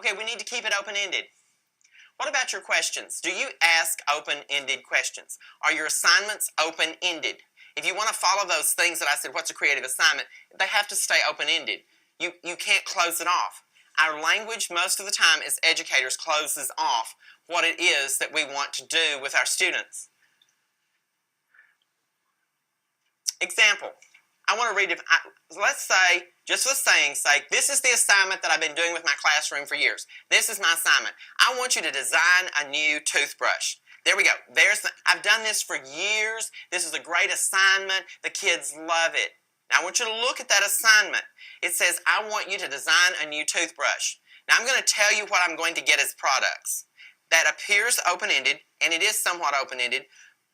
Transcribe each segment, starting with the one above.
Okay, we need to keep it open-ended. What about your questions? Do you ask open-ended questions? Are your assignments open-ended? If you want to follow those things that I said, what's a creative assignment, they have to stay open-ended. You can't close it off. Our language, most of the time, as educators, closes off what it is that we want to do with our students. Example. I want to read it. Let's say, just for saying's sake, this is the assignment that I've been doing with my classroom for years. This is my assignment. I want you to design a new toothbrush. There we go. I've done this for years. This is a great assignment. The kids love it. Now, I want you to look at that assignment. It says, I want you to design a new toothbrush. Now, I'm going to tell you what I'm going to get as products. That appears open-ended, and it is somewhat open-ended,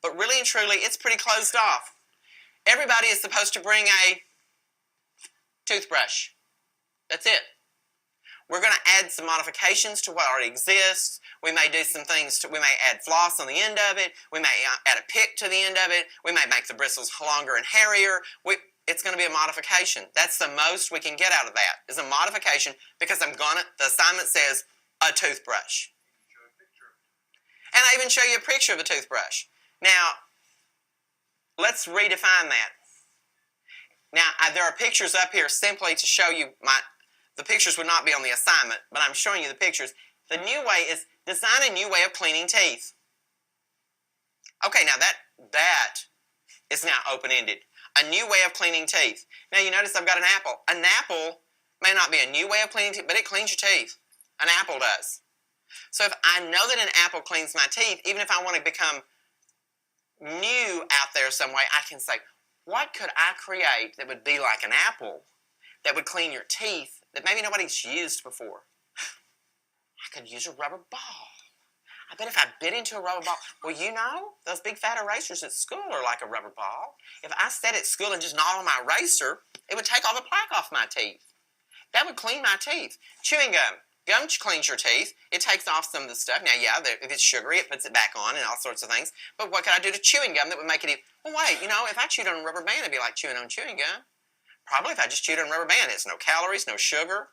but really and truly, it's pretty closed off. Everybody is supposed to bring a toothbrush. That's it. We're going to add some modifications to what already exists. We may do some things. We may add floss on the end of it. We may add a pick to the end of it. We may make the bristles longer and hairier. It's going to be a modification. That's the most we can get out of that, is a modification, because the assignment says a toothbrush. And I even show you a picture of a toothbrush. Now, let's redefine that. Now, there are pictures up here simply to show you the pictures would not be on the assignment, but I'm showing you the pictures. The new way is design a new way of cleaning teeth. Okay, now that is now open-ended. A new way of cleaning teeth. Now, you notice I've got an apple. An apple may not be a new way of cleaning teeth, but it cleans your teeth. An apple does. So if I know that an apple cleans my teeth, even if I want to become new out there some way, I can say, what could I create that would be like an apple that would clean your teeth that maybe nobody's used before? I could use a rubber ball. I bet if I bit into a rubber ball, well, you know, those big fat erasers at school are like a rubber ball. If I sat at school and just gnawed on my eraser, it would take all the plaque off my teeth. That would clean my teeth. Chewing gum. Gum cleans your teeth. It takes off some of the stuff. Now, yeah, if it's sugary, it puts it back on and all sorts of things. But what could I do to chewing gum that would make it... Well, wait, you know, if I chewed on a rubber band, it'd be like chewing on chewing gum. Probably if I just chewed on a rubber band, it's no calories, no sugar.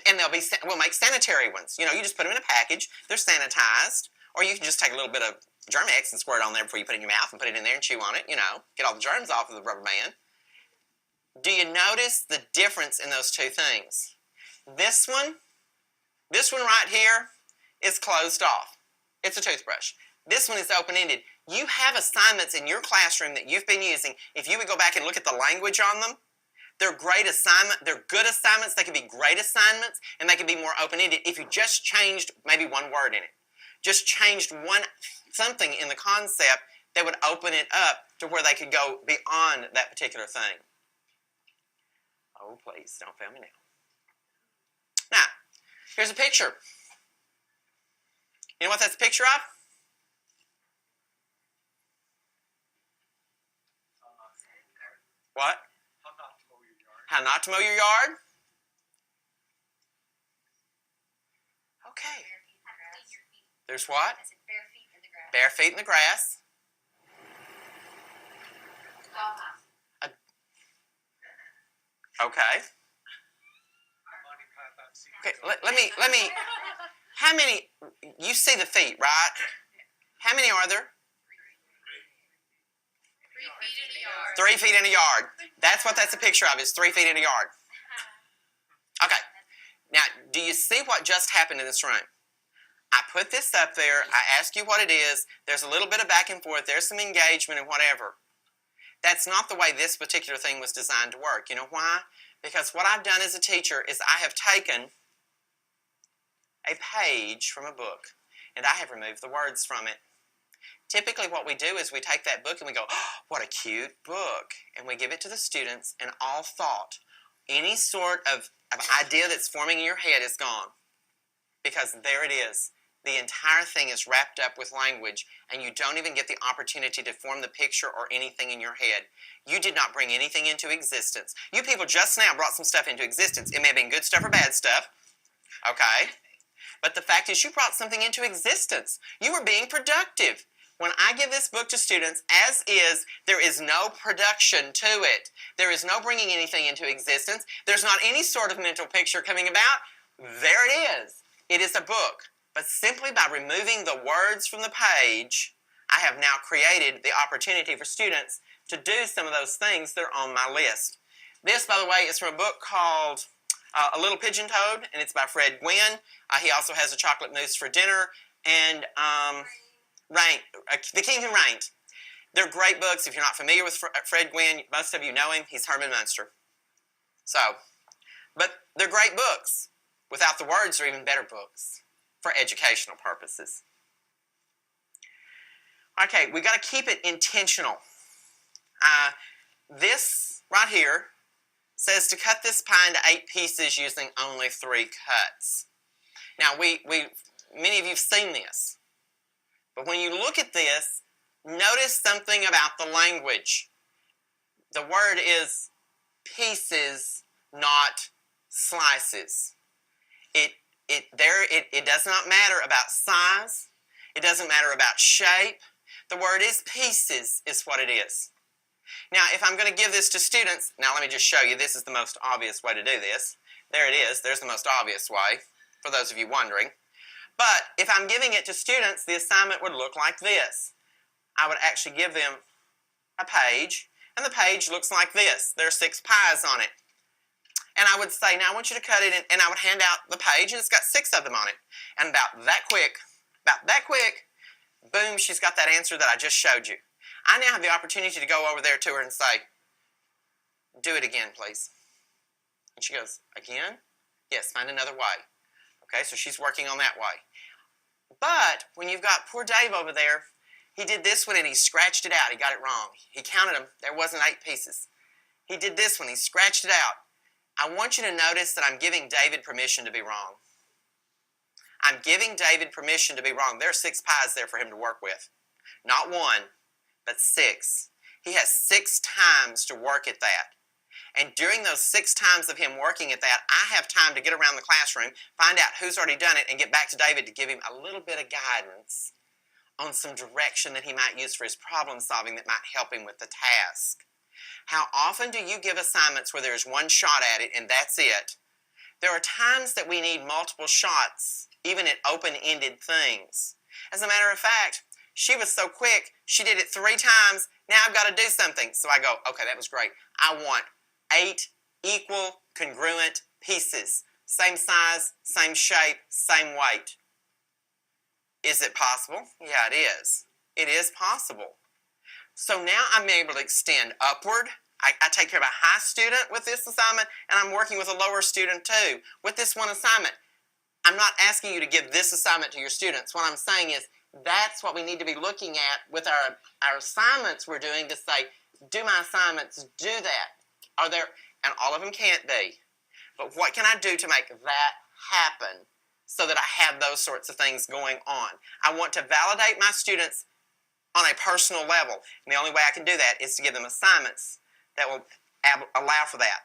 And we'll make sanitary ones. You know, you just put them in a package. They're sanitized. Or you can just take a little bit of Germ-X and squirt it on there before you put it in your mouth and put it in there and chew on it, you know. Get all the germs off of the rubber band. Do you notice the difference in those two things? This one right here is closed off. It's a toothbrush. This one is open-ended. You have assignments in your classroom that you've been using. If you would go back and look at the language on them, they're great assignments. They're good assignments. They can be great assignments, and they can be more open-ended if you just changed maybe one word in it. Just changed something in the concept that would open it up to where they could go beyond that particular thing. Oh, please, don't fail me now. Now, here's a picture. You know what that's a picture of? What? How not to mow your yard? Okay. There's what? Bare feet in the grass. Okay. Okay, let me, how many, you see the feet, right? How many are there? 3 feet in a yard. That's what that's a picture of, is 3 feet in a yard. Okay. Now, do you see what just happened in this room? I put this up there. I ask you what it is. There's a little bit of back and forth. There's some engagement and whatever. That's not the way this particular thing was designed to work. You know why? Because what I've done as a teacher is I have taken a page from a book and I have removed the words from it. Typically what we do is we take that book and we go, oh, what a cute book. And we give it to the students, and all thought, any sort of idea that's forming in your head is gone. Because there it is. The entire thing is wrapped up with language, and you don't even get the opportunity to form the picture or anything in your head. You did not bring anything into existence. You people just now brought some stuff into existence. It may have been good stuff or bad stuff. Okay? But the fact is you brought something into existence. You were being productive. When I give this book to students, as is, there is no production to it. There is no bringing anything into existence. There's not any sort of mental picture coming about. There it is. It is a book, but simply by removing the words from the page, I have now created the opportunity for students to do some of those things that are on my list. This, by the way, is from a book called A Little Pigeon Toad, and it's by Fred Gwynne. He also has A Chocolate Mousse for Dinner, and The King Who Reigned. They're great books. If you're not familiar with Fred Gwynne, most of you know him. He's Herman Munster. But they're great books. Without the words, they're even better books for educational purposes. Okay, we got to keep it intentional. This right here says to cut this pie into 8 pieces using only 3 cuts. Now, many of you have seen this. But when you look at this, notice something about the language. The word is pieces, not slices. It does not matter about size. It doesn't matter about shape. The word is pieces is what it is. Now, if I'm going to give this to students, now let me just show you. This is the most obvious way to do this. There it is. There's the most obvious way, for those of you wondering. But if I'm giving it to students, the assignment would look like this. I would actually give them a page, and the page looks like this. There are 6 pies on it. And I would say, now I want you to cut it, and I would hand out the page, and it's got 6 of them on it. And about that quick, boom, she's got that answer that I just showed you. I now have the opportunity to go over there to her and say, do it again, please. And she goes, again? Yes, find another way. Okay, so she's working on that way. But when you've got poor Dave over there, he did this one and he scratched it out. He got it wrong. He counted them. There wasn't 8 pieces. He did this one. He scratched it out. I want you to notice that I'm giving David permission to be wrong. I'm giving David permission to be wrong. There are 6 pies there for him to work with. Not 1, but 6. He has 6 times to work at that. And during those 6 times of him working at that, I have time to get around the classroom, find out who's already done it, and get back to David to give him a little bit of guidance on some direction that he might use for his problem solving that might help him with the task. How often do you give assignments where there's 1 shot at it and that's it? There are times that we need multiple shots, even at open-ended things. As a matter of fact, she was so quick, she did it 3 times. Now I've got to do something. So I go, okay, that was great. I want 8 equal, congruent pieces. Same size, same shape, same weight. Is it possible? Yeah, it is. It is possible. So now I'm able to extend upward. I take care of a high student with this assignment, and I'm working with a lower student too with this one assignment. I'm not asking you to give this assignment to your students. What I'm saying is that's what we need to be looking at with our assignments we're doing to say, do my assignments do that? Are there, and all of them can't be, but what can I do to make that happen so that I have those sorts of things going on? I want to validate my students on a personal level, and the only way I can do that is to give them assignments that will allow for that.